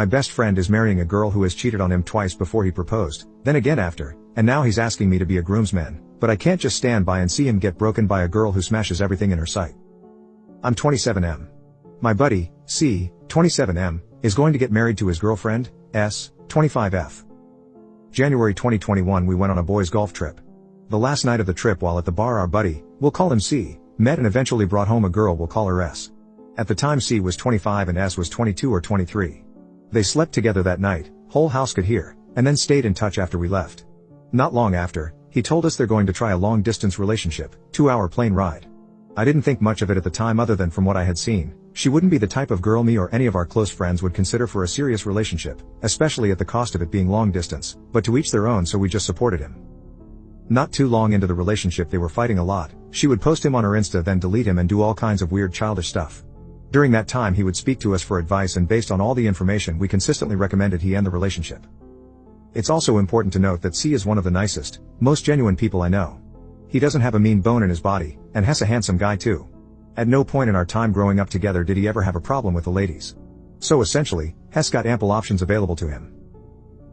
My best friend is marrying a girl who has cheated on him twice before he proposed, then again after, and now he's asking me to be a groomsman, but I can't just stand by and see him get broken by a girl who smashes everything in her sight. I'm 27M. My buddy, C, 27M, is going to get married to his girlfriend, S, 25F. January 2021 we went on a boys' golf trip. The last night of the trip while at the bar our buddy, we'll call him C, met and eventually brought home a girl we'll call her S. At the time C was 25 and S was 22 or 23. They slept together that night, whole house could hear, and then stayed in touch after we left. Not long after, he told us they're going to try a long-distance relationship, 2-hour plane ride. I didn't think much of it at the time other than from what I had seen, she wouldn't be the type of girl me or any of our close friends would consider for a serious relationship, especially at the cost of it being long distance, but to each their own so we just supported him. Not too long into the relationship they were fighting a lot, she would post him on her Insta then delete him and do all kinds of weird childish stuff. During that time he would speak to us for advice and based on all the information we consistently recommended he end the relationship. It's also important to note that C is one of the nicest, most genuine people I know. He doesn't have a mean bone in his body, and Hess a handsome guy too. At no point in our time growing up together did he ever have a problem with the ladies. So essentially, Hess got ample options available to him.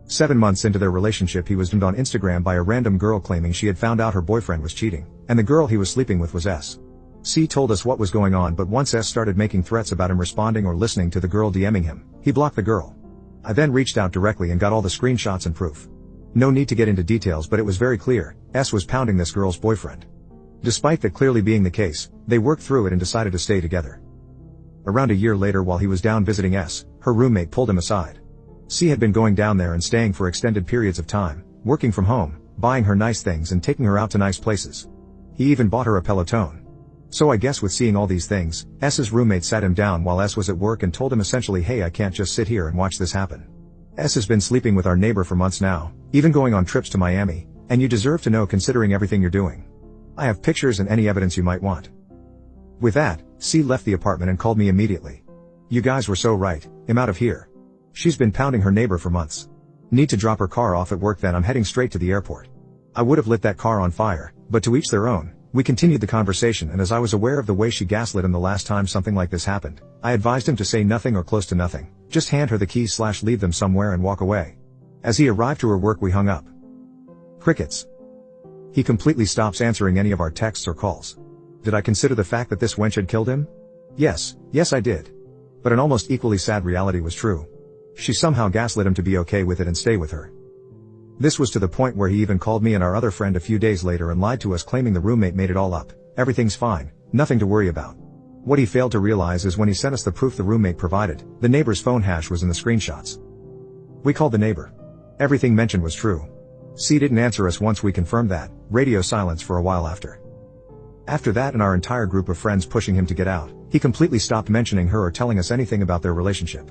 7 months into their relationship he was DM'd on Instagram by a random girl claiming she had found out her boyfriend was cheating, and the girl he was sleeping with was S. C told us what was going on but once S started making threats about him responding or listening to the girl DMing him, he blocked the girl. I then reached out directly and got all the screenshots and proof. No need to get into details but it was very clear, S was pounding this girl's boyfriend. Despite that clearly being the case, they worked through it and decided to stay together. Around a year later while he was down visiting S, her roommate pulled him aside. C had been going down there and staying for extended periods of time, working from home, buying her nice things and taking her out to nice places. He even bought her a Peloton. So I guess with seeing all these things, S's roommate sat him down while S was at work and told him essentially, hey, I can't just sit here and watch this happen. S has been sleeping with our neighbor for months now, even going on trips to Miami, and you deserve to know considering everything you're doing. I have pictures and any evidence you might want. With that, C left the apartment and called me immediately. You guys were so right, I'm out of here. She's been pounding her neighbor for months. Need to drop her car off at work then I'm heading straight to the airport. I would have lit that car on fire, but to each their own. We continued the conversation and as I was aware of the way she gaslit him the last time something like this happened, I advised him to say nothing or close to nothing, just hand her the keys / leave them somewhere and walk away. As he arrived to her work we hung up. Crickets. He completely stops answering any of our texts or calls. Did I consider the fact that this wench had killed him? Yes I did. But an almost equally sad reality was true. She somehow gaslit him to be okay with it and stay with her. This was to the point where he even called me and our other friend a few days later and lied to us claiming the roommate made it all up, everything's fine, nothing to worry about. What he failed to realize is when he sent us the proof the roommate provided, the neighbor's phone hash was in the screenshots. We called the neighbor. Everything mentioned was true. C didn't answer us once we confirmed that, radio silence for a while after. After that and our entire group of friends pushing him to get out, he completely stopped mentioning her or telling us anything about their relationship.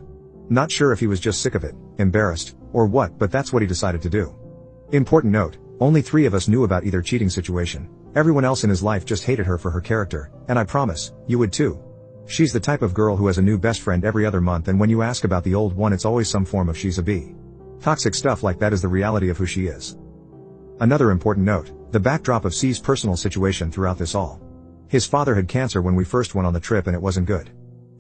Not sure if he was just sick of it, embarrassed, or what, but that's what he decided to do. Important note, only 3 of us knew about either cheating situation. Everyone else in his life just hated her for her character, and I promise, you would too. She's the type of girl who has a new best friend every other month and when you ask about the old one it's always some form of she's a B. Toxic stuff like that is the reality of who she is. Another important note, the backdrop of C's personal situation throughout this all. His father had cancer when we first went on the trip and it wasn't good.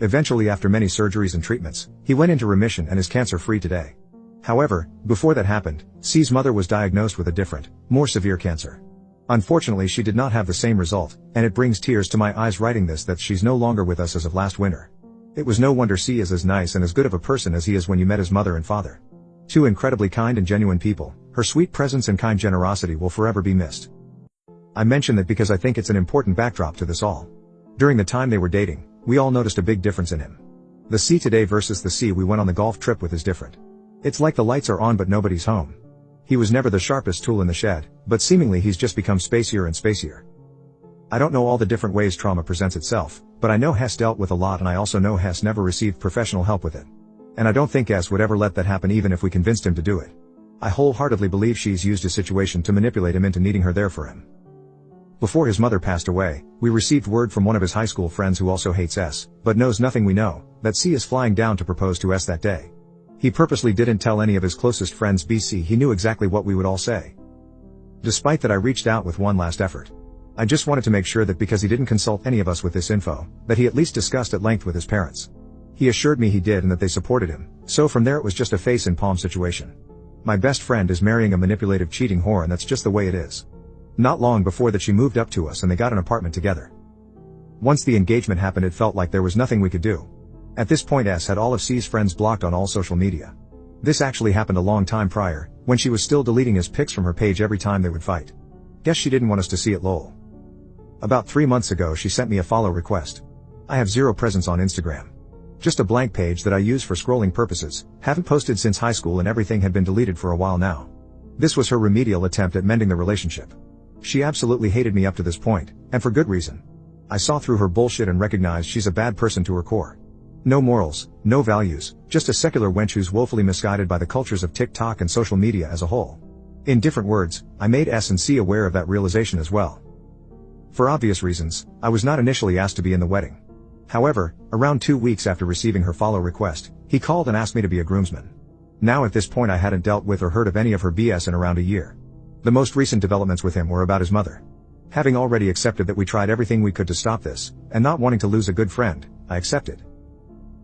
Eventually after many surgeries and treatments, he went into remission and is cancer-free today. However, before that happened, C's mother was diagnosed with a different, more severe cancer. Unfortunately she did not have the same result, and it brings tears to my eyes writing this that she's no longer with us as of last winter. It was no wonder C is as nice and as good of a person as he is when you met his mother and father. 2 incredibly kind and genuine people, her sweet presence and kind generosity will forever be missed. I mention that because I think it's an important backdrop to this all. During the time they were dating, we all noticed a big difference in him. The C today versus the C we went on the golf trip with is different. It's like the lights are on but nobody's home. He was never the sharpest tool in the shed, but seemingly he's just become spacier and spacier. I don't know all the different ways trauma presents itself, but I know Hess dealt with a lot and I also know Hess never received professional help with it. And I don't think S would ever let that happen even if we convinced him to do it. I wholeheartedly believe she's used his situation to manipulate him into needing her there for him. Before his mother passed away, we received word from one of his high school friends who also hates S, but knows nothing we know, that C is flying down to propose to S that day. He purposely didn't tell any of his closest friends BC he knew exactly what we would all say. Despite that I reached out with one last effort. I just wanted to make sure that because he didn't consult any of us with this info, that he at least discussed at length with his parents. He assured me he did and that they supported him, so from there it was just a face and palm situation. My best friend is marrying a manipulative cheating whore and that's just the way it is. Not long before that she moved up to us and they got an apartment together. Once the engagement happened it felt like there was nothing we could do. At this point S had all of C's friends blocked on all social media. This actually happened a long time prior, when she was still deleting his pics from her page every time they would fight. Guess she didn't want us to see it lol. About 3 months ago she sent me a follow request. I have zero presence on Instagram. Just a blank page that I use for scrolling purposes, haven't posted since high school and everything had been deleted for a while now. This was her remedial attempt at mending the relationship. She absolutely hated me up to this point, and for good reason. I saw through her bullshit and recognized she's a bad person to her core. No morals, no values, just a secular wench who's woefully misguided by the cultures of TikTok and social media as a whole. In different words, I made S and C aware of that realization as well. For obvious reasons, I was not initially asked to be in the wedding. However, around 2 weeks after receiving her follow request, he called and asked me to be a groomsman. Now at this point I hadn't dealt with or heard of any of her BS in around a year. The most recent developments with him were about his mother. Having already accepted that we tried everything we could to stop this, and not wanting to lose a good friend, I accepted.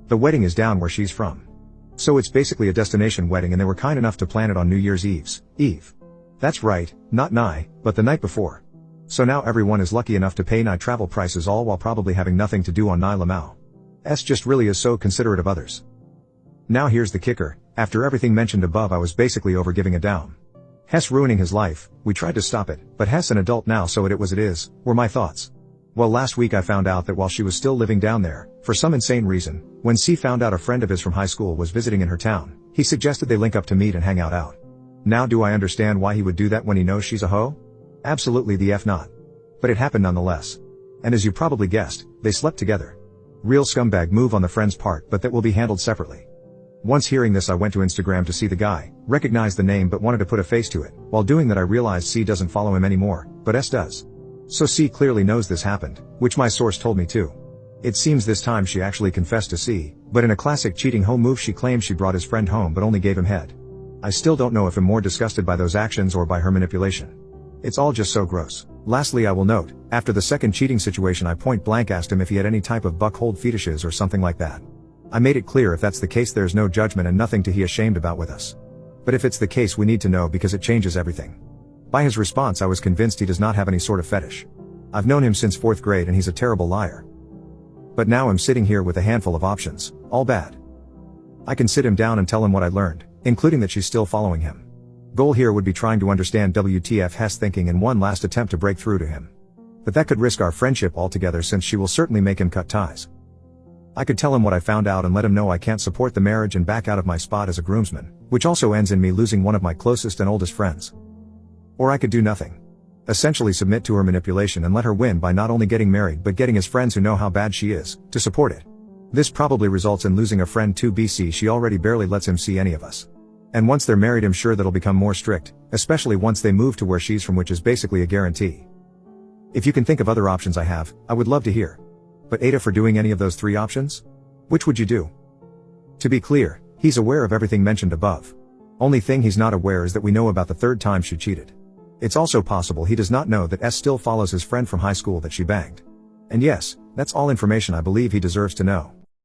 The wedding is down where she's from. So it's basically a destination wedding and they were kind enough to plan it on New Year's Eve. That's right, not night, but the night before. So now everyone is lucky enough to pay night travel prices all while probably having nothing to do on Nai Lamau. S just really is so considerate of others. Now here's the kicker, after everything mentioned above I was basically over giving a damn. Hess ruining his life, we tried to stop it, but Hess an adult now so it is, were my thoughts. Well last week I found out that while she was still living down there, for some insane reason, when C found out a friend of his from high school was visiting in her town, he suggested they link up to meet and hang out. Now do I understand why he would do that when he knows she's a hoe? Absolutely the F not. But it happened nonetheless. And as you probably guessed, they slept together. Real scumbag move on the friend's part but that will be handled separately. Once hearing this I went to Instagram to see the guy, recognized the name but wanted to put a face to it. While doing that I realized C doesn't follow him anymore, but S does. So C clearly knows this happened, which my source told me too. It seems this time she actually confessed to C, but in a classic cheating hoe move she claimed she brought his friend home but only gave him head. I still don't know if I'm more disgusted by those actions or by her manipulation. It's all just so gross. Lastly I will note, after the second cheating situation I point blank asked him if he had any type of buckhold fetishes or something like that. I made it clear if that's the case there's no judgment and nothing to be ashamed about with us. But if it's the case we need to know because it changes everything. By his response I was convinced he does not have any sort of fetish. I've known him since 4th grade and he's a terrible liar. But now I'm sitting here with a handful of options, all bad. I can sit him down and tell him what I learned, including that she's still following him. Goal here would be trying to understand WTF Hess thinking in one last attempt to break through to him. But that could risk our friendship altogether since she will certainly make him cut ties. I could tell him what I found out and let him know I can't support the marriage and back out of my spot as a groomsman, which also ends in me losing one of my closest and oldest friends. Or I could do nothing. Essentially submit to her manipulation and let her win by not only getting married but getting his friends who know how bad she is, to support it. This probably results in losing a friend too BC she already barely lets him see any of us. And once they're married I'm sure that'll become more strict, especially once they move to where she's from which is basically a guarantee. If you can think of other options I would love to hear. But Ada for doing any of those 3 options? Which would you do? To be clear, he's aware of everything mentioned above. Only thing he's not aware is that we know about the 3rd time she cheated. It's also possible he does not know that S still follows his friend from high school that she banged. And yes, that's all information I believe he deserves to know.